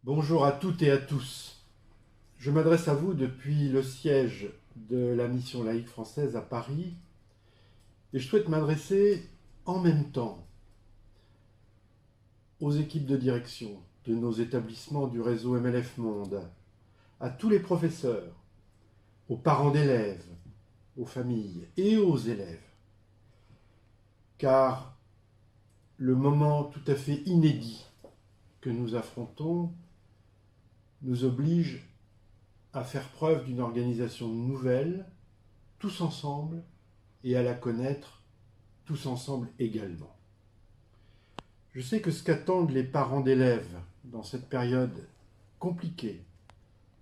Bonjour à toutes et à tous. Je m'adresse à vous depuis le siège de la mission laïque française à Paris et je souhaite m'adresser en même temps aux équipes de direction de nos établissements du réseau MLF Monde, à tous les professeurs, aux parents d'élèves, aux familles et aux élèves. Car le moment tout à fait inédit que nous affrontons nous oblige à faire preuve d'une organisation nouvelle, tous ensemble, et à la connaître tous ensemble également. Je sais que ce qu'attendent les parents d'élèves dans cette période compliquée,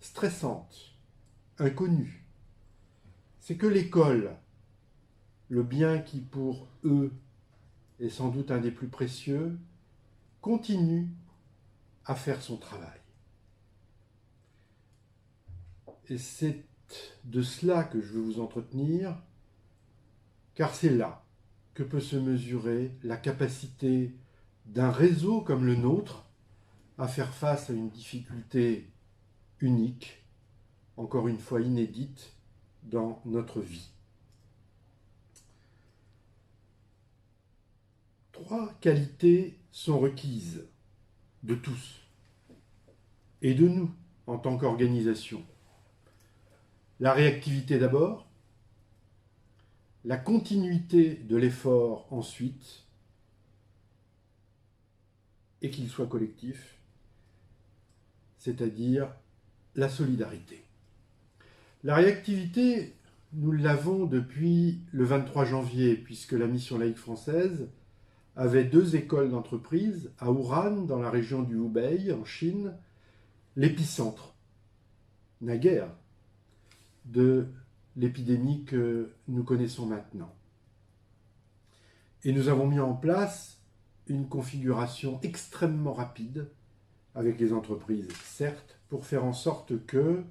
stressante, inconnue, c'est que l'école, le bien qui pour eux est sans doute un des plus précieux, continue à faire son travail. Et c'est de cela que je veux vous entretenir, car c'est là que peut se mesurer la capacité d'un réseau comme le nôtre à faire face à une difficulté unique, encore une fois inédite, dans notre vie. 3 qualités sont requises de tous et de nous en tant qu'organisation. La réactivité d'abord, la continuité de l'effort ensuite, et qu'il soit collectif, c'est-à-dire la solidarité. La réactivité, nous l'avons depuis le 23 janvier, puisque la mission laïque française avait 2 écoles d'entreprise à Wuhan, dans la région du Hubei, en Chine, l'épicentre, naguère, de l'épidémie que nous connaissons maintenant. Et nous avons mis en place une configuration extrêmement rapide avec les entreprises, certes, pour faire en sorte que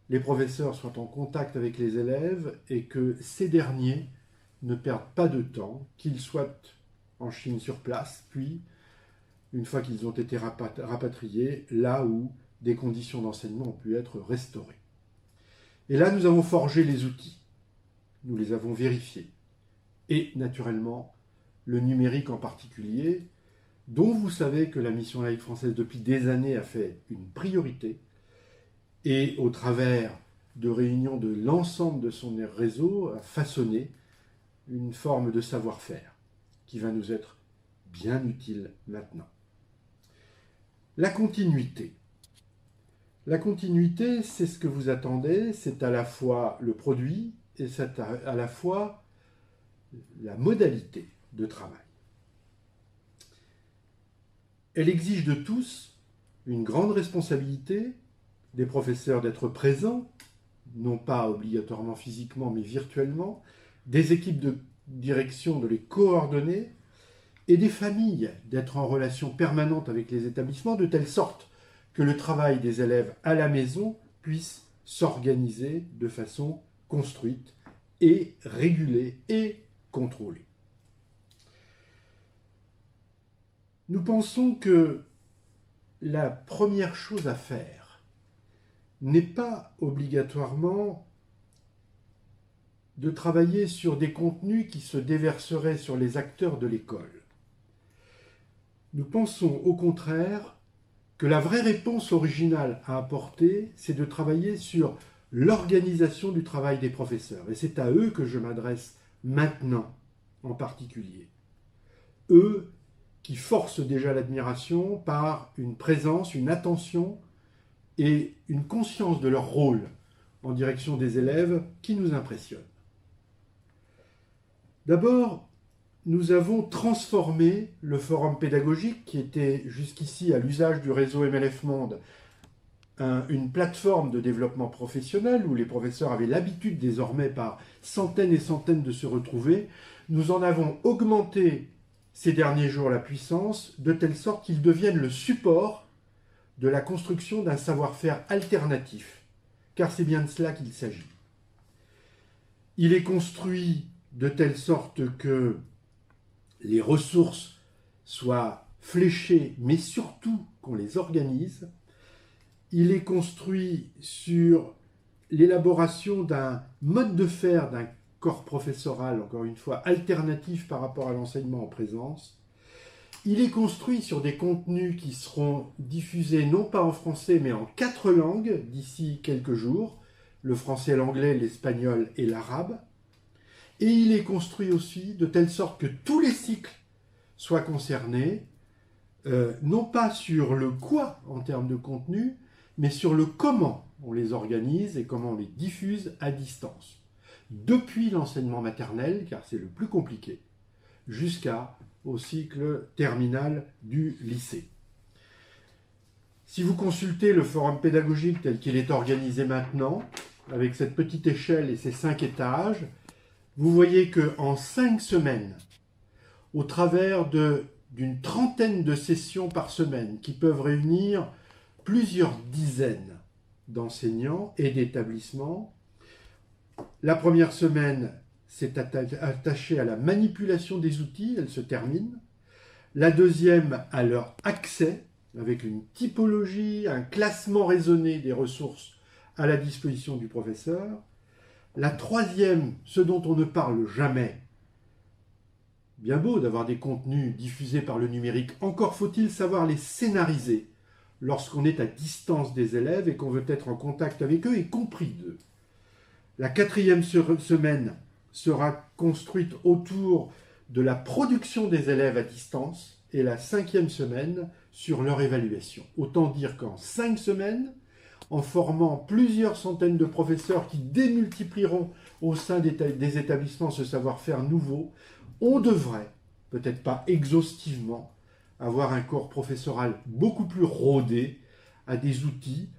les professeurs soient en contact avec les élèves et que ces derniers ne perdent pas de temps, qu'ils soient en Chine sur place, puis, une fois qu'ils ont été rapatriés, là où des conditions d'enseignement ont pu être restaurées. Et là, nous avons forgé les outils, nous les avons vérifiés. Et naturellement, le numérique en particulier, dont vous savez que la mission laïque française depuis des années a fait une priorité, et au travers de réunions de l'ensemble de son réseau, a façonné une forme de savoir-faire qui va nous être bien utile maintenant. La continuité. La continuité, c'est ce que vous attendez, c'est à la fois le produit et c'est à la fois la modalité de travail. Elle exige de tous une grande responsabilité, des professeurs d'être présents, non pas obligatoirement physiquement mais virtuellement, des équipes de direction de les coordonner et des familles d'être en relation permanente avec les établissements de telle sorte que le travail des élèves à la maison puisse s'organiser de façon construite et régulée et contrôlée. Nous pensons que la première chose à faire n'est pas obligatoirement de travailler sur des contenus qui se déverseraient sur les acteurs de l'école. Nous pensons au contraire que la vraie réponse originale à apporter, c'est de travailler sur l'organisation du travail des professeurs. Et c'est à eux que je m'adresse maintenant, en particulier. Eux qui forcent déjà l'admiration par une présence, une attention et une conscience de leur rôle en direction des élèves qui nous impressionnent. D'abord, nous avons transformé le forum pédagogique qui était jusqu'ici à l'usage du réseau MLF Monde, une plateforme de développement professionnel où les professeurs avaient l'habitude désormais par centaines et centaines de se retrouver. Nous en avons augmenté ces derniers jours la puissance de telle sorte qu'ils deviennent le support de la construction d'un savoir-faire alternatif, car c'est bien de cela qu'il s'agit. Il est construit de telle sorte que les ressources soient fléchées, mais surtout qu'on les organise, il est construit sur l'élaboration d'un mode de faire d'un corps professoral, encore une fois, alternatif par rapport à l'enseignement en présence. Il est construit sur des contenus qui seront diffusés non pas en français mais en 4 langues d'ici quelques jours, le français, l'anglais, l'espagnol et l'arabe. Et il est construit aussi de telle sorte que tous les cycles soient concernés, non pas sur le quoi en termes de contenu, mais sur le comment on les organise et comment on les diffuse à distance. Depuis l'enseignement maternel, car c'est le plus compliqué, jusqu'au cycle terminal du lycée. Si vous consultez le forum pédagogique tel qu'il est organisé maintenant, avec cette petite échelle et ces 5 étages, vous voyez qu'en 5 semaines, au travers d'une trentaine de sessions par semaine qui peuvent réunir plusieurs dizaines d'enseignants et d'établissements, la première semaine s'est attachée à la manipulation des outils, elle se termine. La deuxième à leur accès, avec une typologie, un classement raisonné des ressources à la disposition du professeur. La troisième, ce dont on ne parle jamais, bien beau d'avoir des contenus diffusés par le numérique, encore faut-il savoir les scénariser lorsqu'on est à distance des élèves et qu'on veut être en contact avec eux et compris d'eux. La quatrième semaine sera construite autour de la production des élèves à distance et la 5e semaine sur leur évaluation. Autant dire qu'en 5 semaines, en formant plusieurs centaines de professeurs qui démultiplieront au sein des établissements ce savoir-faire nouveau, on devrait, peut-être pas exhaustivement, avoir un corps professoral beaucoup plus rodé à des outils,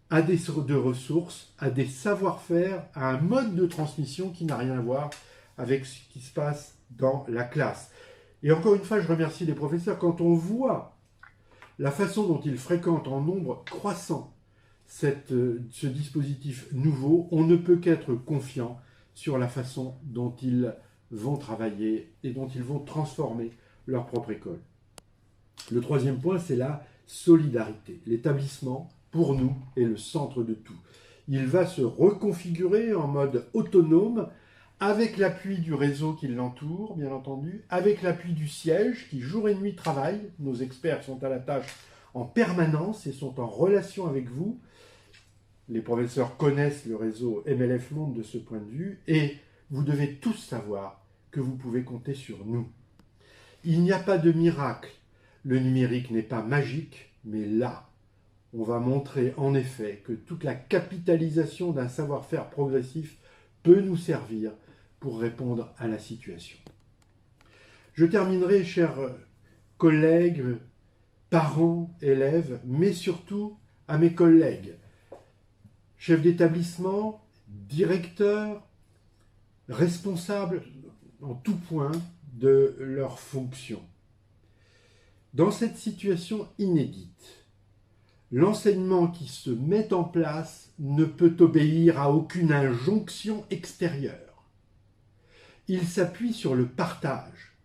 à des ressources, à des savoir-faire, à un mode de transmission qui n'a rien à voir avec ce qui se passe dans la classe. Et encore une fois, je remercie les professeurs. Quand on voit la façon dont ils fréquentent en nombre croissant ce dispositif nouveau, on ne peut qu'être confiant sur la façon dont ils vont travailler et dont ils vont transformer leur propre école. Le troisième point, c'est la solidarité. L'établissement, pour nous, est le centre de tout. Il va se reconfigurer en mode autonome, avec l'appui du réseau qui l'entoure, bien entendu, avec l'appui du siège qui, jour et nuit, travaille. Nos experts sont à la tâche en permanence et sont en relation avec vous. Les professeurs connaissent le réseau MLF Monde de ce point de vue et vous devez tous savoir que vous pouvez compter sur nous. Il n'y a pas de miracle. Le numérique n'est pas magique, mais là, on va montrer en effet que toute la capitalisation d'un savoir-faire progressif peut nous servir pour répondre à la situation. Je terminerai, chers collègues, parents, élèves, mais surtout à mes collègues, chefs d'établissement, directeurs, responsables en tout point de leurs fonctions. Dans cette situation inédite, l'enseignement qui se met en place ne peut obéir à aucune injonction extérieure. Il s'appuie sur le partage,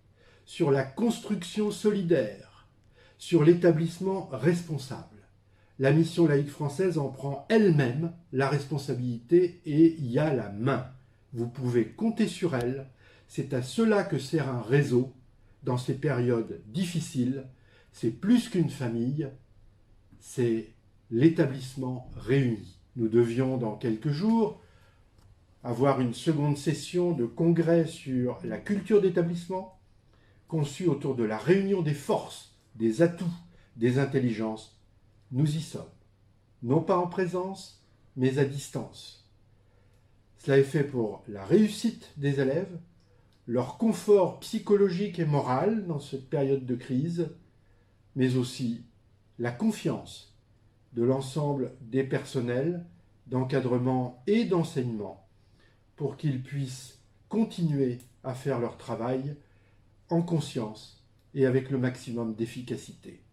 sur la construction solidaire, sur l'établissement responsable. La mission laïque française en prend elle-même la responsabilité et y a la main. Vous pouvez compter sur elle. C'est à cela que sert un réseau dans ces périodes difficiles. C'est plus qu'une famille, c'est l'établissement réuni. Nous devions, dans quelques jours, avoir une seconde session de congrès sur la culture d'établissement, conçue autour de la réunion des forces, des atouts, des intelligences. Nous y sommes. Non pas en présence, mais à distance. Cela est fait pour la réussite des élèves, leur confort psychologique et moral dans cette période de crise, mais aussi la confiance de l'ensemble des personnels d'encadrement et d'enseignement pour qu'ils puissent continuer à faire leur travail en conscience et avec le maximum d'efficacité.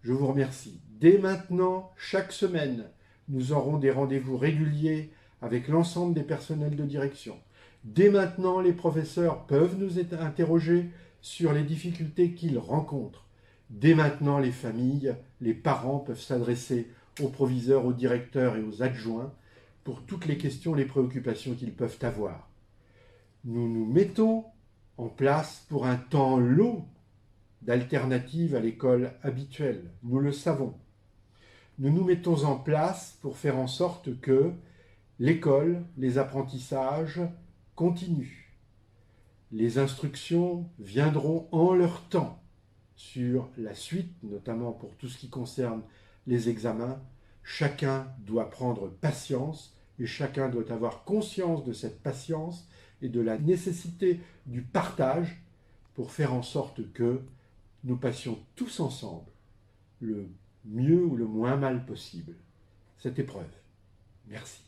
Je vous remercie. Dès maintenant, chaque semaine, nous aurons des rendez-vous réguliers avec l'ensemble des personnels de direction. Dès maintenant, les professeurs peuvent nous interroger sur les difficultés qu'ils rencontrent. Dès maintenant, les familles, les parents peuvent s'adresser aux proviseurs, aux directeurs et aux adjoints pour toutes les questions, les préoccupations qu'ils peuvent avoir. Nous nous mettons en place pour un temps long d'alternative à l'école habituelle. Nous le savons. Nous nous mettons en place pour faire en sorte que l'école, les apprentissages continuent. Les instructions viendront en leur temps sur la suite, notamment pour tout ce qui concerne les examens. Chacun doit prendre patience et chacun doit avoir conscience de cette patience et de la nécessité du partage pour faire en sorte que nous passions tous ensemble le mieux ou le moins mal possible cette épreuve. Merci.